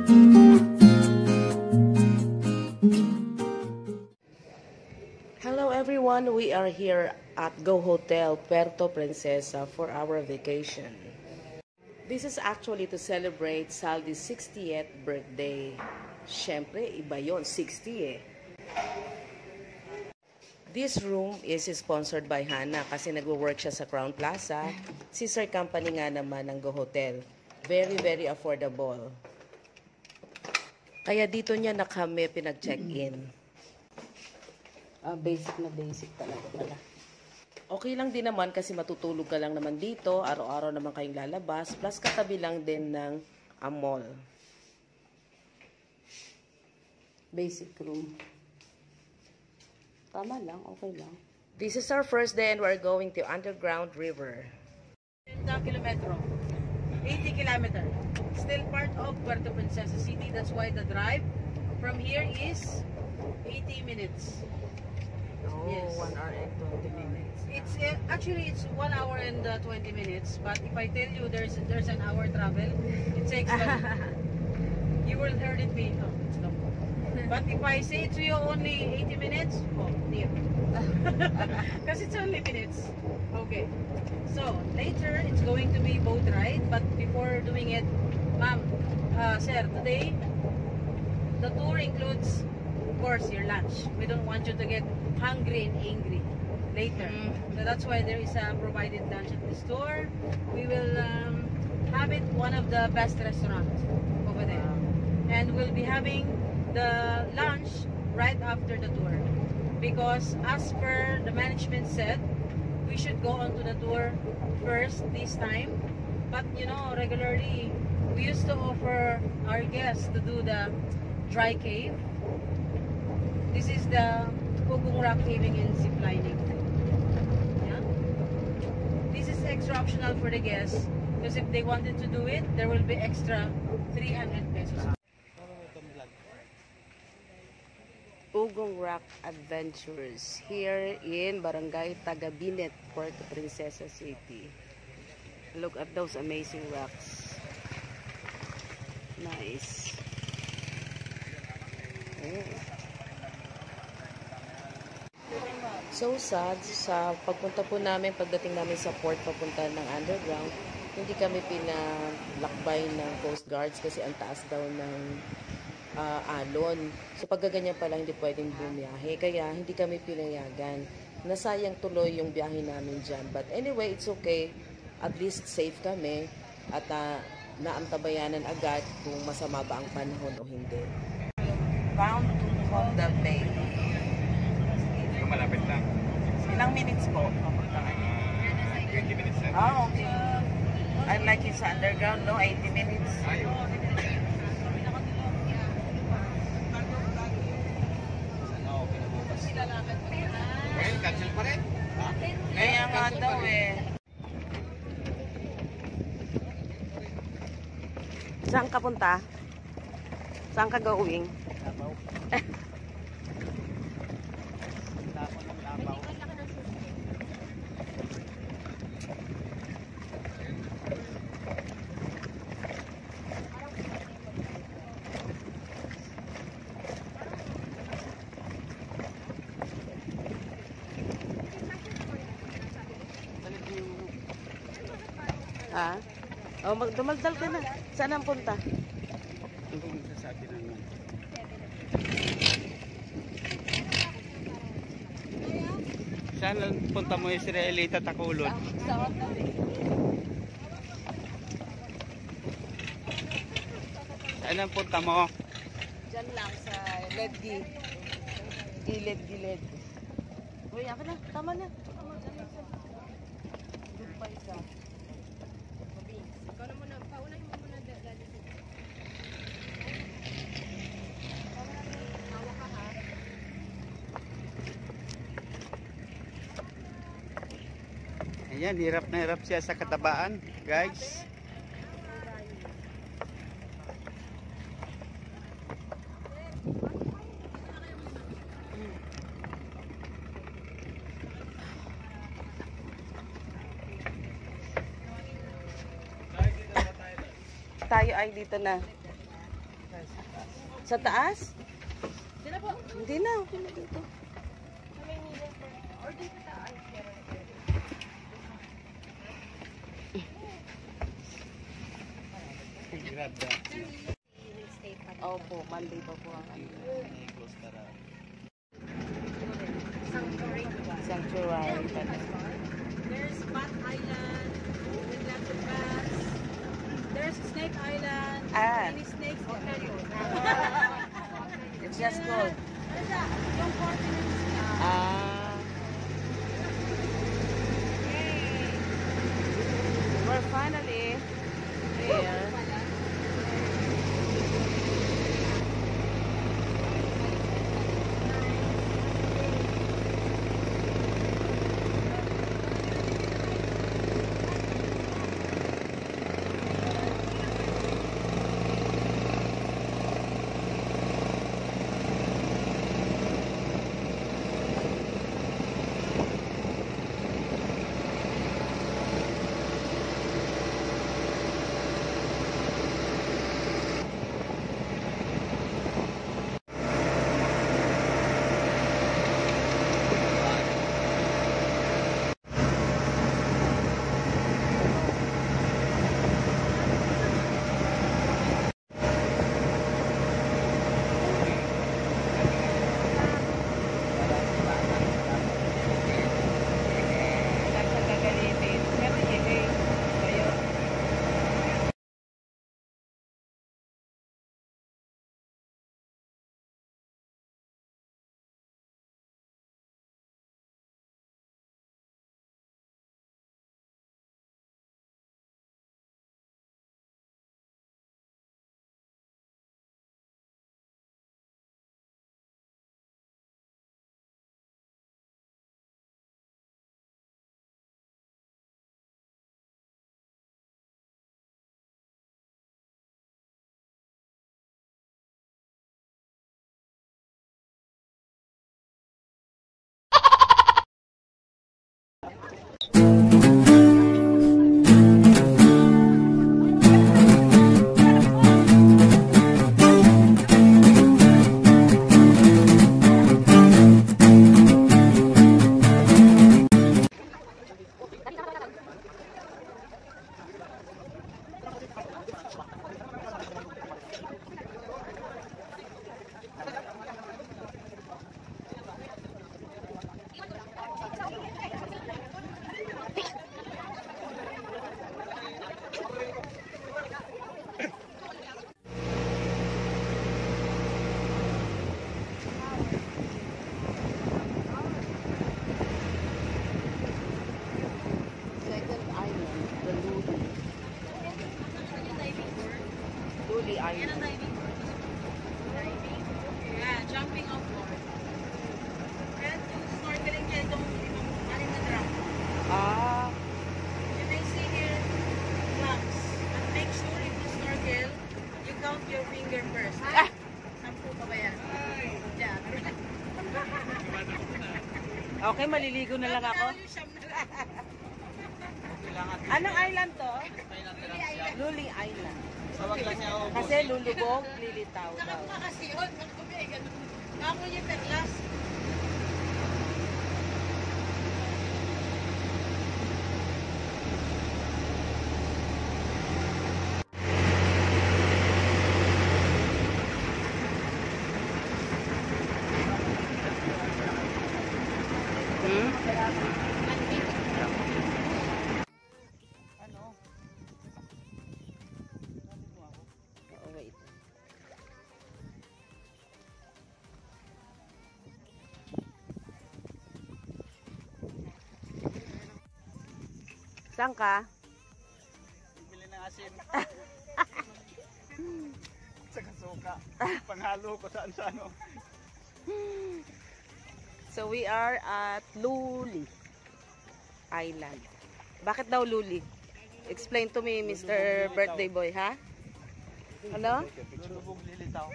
Hello everyone, we are here at Go Hotel Puerto Princesa for our vacation. This is actually to celebrate Saldi's 60th birthday. Syempre, iba yon, 60 eh. This room is sponsored by Hana kasi nagwo-work siya sa Crown Plaza. Sister company nga naman ng Go Hotel. Very, very affordable. Kaya dito niya na kami pinag-check-in. Basic na basic talaga pala. Okay lang din naman kasi matutulog ka lang naman dito. Araw-araw naman kayong lalabas. Plus katabi lang din ng mall. Basic room. Tama lang, okay lang. This is our first day and we're going to Underground River. 10 kilometro. 80 kilometer. Still part of Puerto Princesa City. That's why the drive from here is 80 minutes. Oh, yes. 1 hour and 20 minutes. It's actually it's 1 hour and 20 minutes. But if I tell you there's an hour travel, it takes you will heard it be. Oh, it's no. But if I say to you only 80 minutes, oh, dear. Because it's only minutes. Okay. So, later, it's going to be boat ride. But before doing it, ma'am, sir, today, the tour includes, of course, your lunch. We don't want you to get hungry and angry later. So that's why there is a provided lunch at this tour. We will have it one of the best restaurants over there. And we'll be having the lunch right after the tour, because as per the management said, we should go on to the tour first this time. But you know, regularly we used to offer our guests to do the dry cave. This is the Ugong rock caving and zip lining. Yeah? This is extra optional for the guests, because if they wanted to do it, there will be extra 300 pesos. Ugong Rock Adventures here in Barangay Tagabinet, Puerto Princesa City. Look at those amazing rocks. Nice. Oh. So sad, sa pagpunta po namin, pagdating namin sa port papunta ng underground, hindi kami pinalakbay ng Coast Guards kasi ang taas daw ng alon. So paggaganyan pala hindi pwedeng bumiyahe. Kaya hindi kami pinayagan. Nasayang tuloy yung biyahe namin dyan. But anyway, it's okay. At least safe kami. At naantabayanan agad kung masama ba ang panahon o hindi. Bound to Honda Bay. Malapit lang. Ilang minutes po? 20 minutes na. Oh, okay. Unlike yung sa underground, no? 80 minutes. Ayun. Well, cancel pa rin. Kaya nga daw eh. Saan ka punta? Saan ka going? Labaw. Tapon ng labaw. Ha? Oh, dumaldal ka na. Saan ang punta? Ito yung sasabi naman. Saan ang punta mo yung Israelita Takulod? Sa Honda Bay. Saan ang punta mo? Diyan lang sa Ledgi. Gilid-gilid. Uy, ako na. Tama na. Goodbye ka. Ikaw na muna. Paunahin mo muna. Hawa ka ha. Ayan, hirap na hirap siya sa katabaan, guys. Tayo ay dito na. Sa taas? Sila po. Hindi na. Okay na dito. Opo, Monday pa po ang sanctuary pa na. There's Bat Island with lots of bats. There's Snake Island. Ah. Many snakes. I'll tell you. It's just cold. Yung 40 minutes na. Ah. We're finally there. Second island, the Luli Island. Yeah, jumping off board. And snorkeling dyan itong anim na drop. Ah, You may see here clocks. But make sure if you snorkel, you count your finger first. Ah! 10 pa ba yan? Yeah. okay, maliligo na lang ako. Anong island to? Luli Island. Kasi lulubog, lilitaw daw. Nakapula kasi yun. Ako yung perlas. Hmm? Oh, wait. Saan ka? Bili ng asin. Sa kasuka. Panghalo ko saan sa ano. So we are at Luli Island. Bakit daw Luli? Explain to me, Mr. Birthday Boy, ha? Ano? Lulubog lilitaw.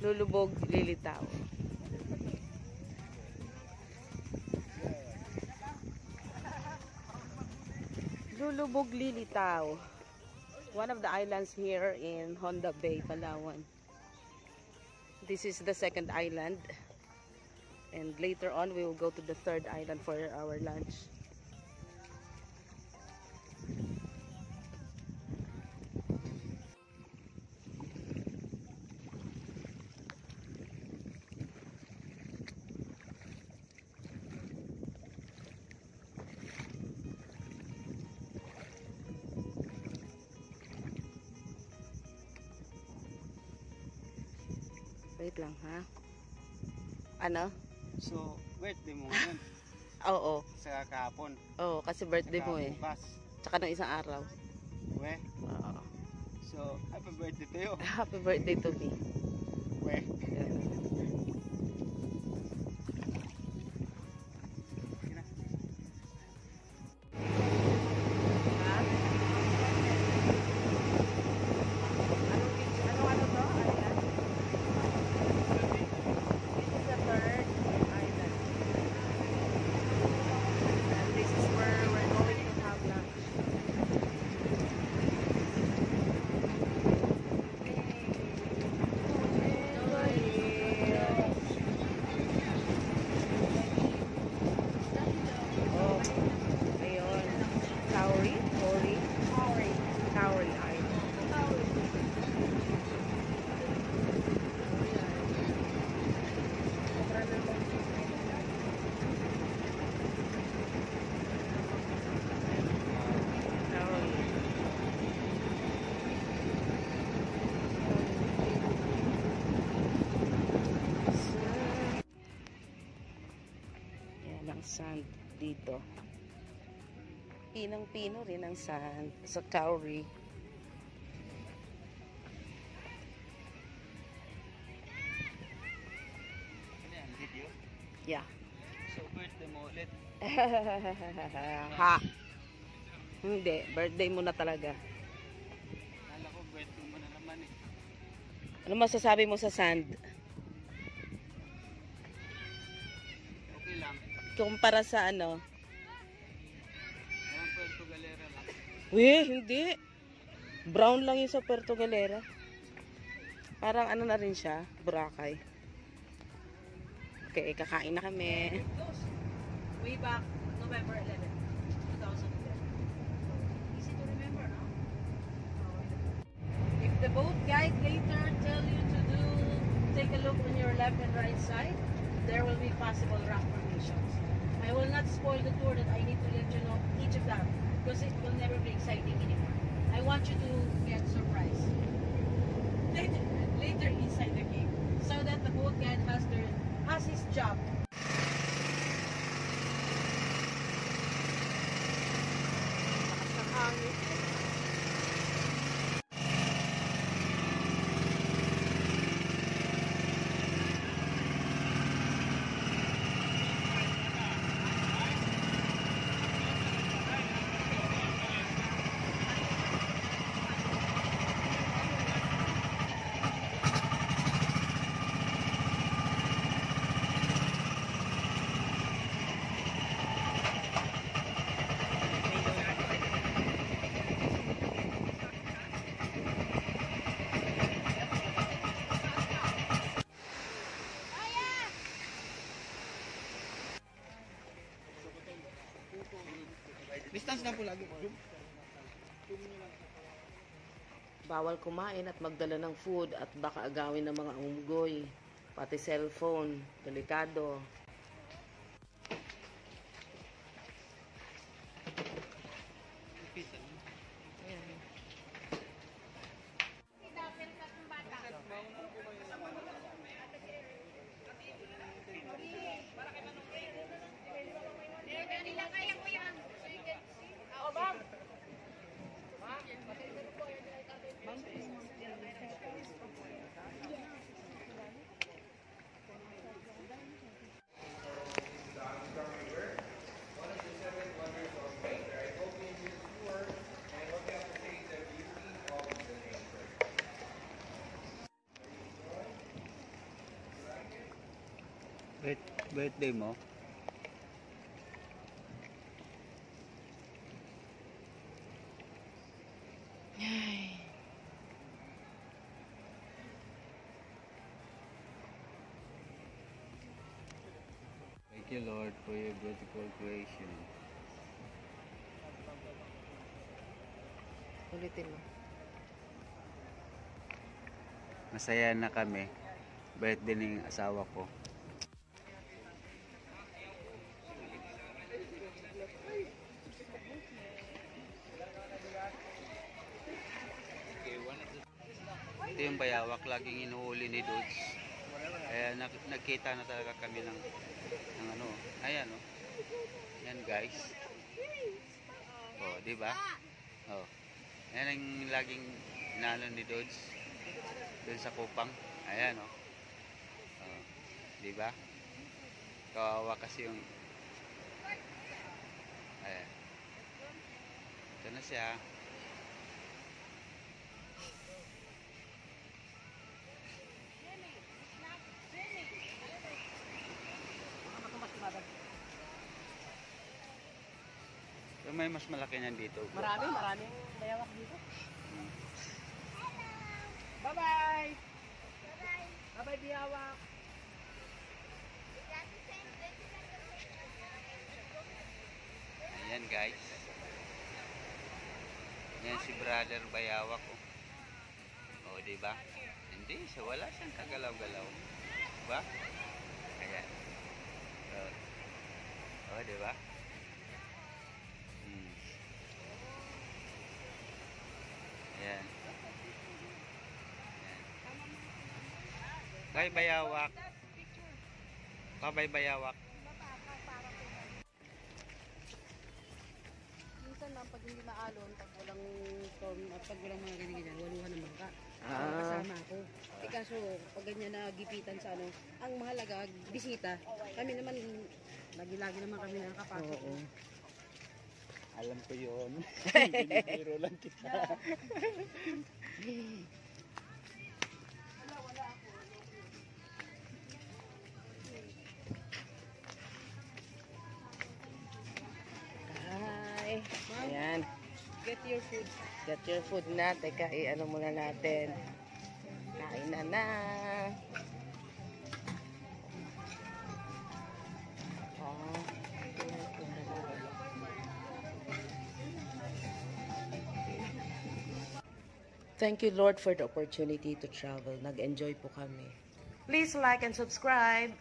Lulubog, lilitaw. Lulubog, lilitaw. One of the islands here in Honda Bay, Palawan. This is the second island. And later on, we will go to the third island for our lunch. Wait lang, ha? Ano? So, birthday mo ngayon Oo. sa kahapon. Oo, kasi birthday mo eh. Bukas. Tsaka ng isang araw. We. Oo. So, happy birthday to you. Happy birthday to me. We. Ha? Ano to? Island? This is the third island. And this is where we're going to have lunch. Oh, ayun. Kauri? Kauri Island. Kauri. Yan ang sand dito. Pinang-pino rin ang sand sa Kauri. Ano yan? Video? Yeah. So, birthday mo ulit. Ha? Hindi, birthday mo na talaga. Kala ko birthday mo na naman eh. Ano masasabi mo sa sand? Okay lang. Kumpara sa ano? Ewan Puerto Galera lang. Hindi. Brown lang yung sa Puerto Galera. Parang ano na rin siya, Boracay. Okay, kakain na kami. Close. Way back November 11, 2011. Easy to remember, no? If the boat guide later tell you to take a look on your left and right side, there will be possible rock formations. I will not spoil the tour that I need to let you know each of them because it will never be exciting anymore. I want you to get surprised later inside the cave so that the boat guide has his job. Lakas ng hangin. Distance lang po lagi. Bawal kumain at magdala ng food at baka agawin ng mga unggoy. Pati cellphone, delikado. Birthday mo? Ay, you, Lord, for your beautiful creation. Ulitin mo. Masaya na kami. Birthday ng asawa ko. Ito yung bayawak, laging inuhuli ni Dodge. Kaya nagkita na talaga kami ng ano. Ayan, oh. Yan, guys. Oh, di ba? Oh. Yan ang laging inalo ni Dodge doon sa kupang. Ayan, oh. Oh, di ba? Kawawa kasi yung ayan. Ito na siya. So, may mas malaki niyan dito. Maraming bayawak dito. Bye-bye! Bye-bye, biyawak! Ayan, guys. Yan si brother bayawak, oh. Oh, di ba? Hindi siya, wala siyang kagalaw-galaw. Di ba? Ayan. Oh, di ba? Ayan. Ayan. Bye, bayawak. Bye, bayawak. Minsan ma'am, pag hindi maalon, pag walang storm at pag walang mga ganyan, waluhan ng bangka. Ah. Kasama ako. Eh kaso, pag ganyan na gipitan sa ano, ang mahalaga, bisita. Kami naman, lagi-lagi naman kami nakakapasok. Oo. Alam ko yun. Binibiro lang kita. Hi. Ayan. Get your food. Get your food na. Teka, i-ano muna natin. Kain na. Ah. Thank you, Lord, for the opportunity to travel. Nag-enjoy po kami. Please like and subscribe.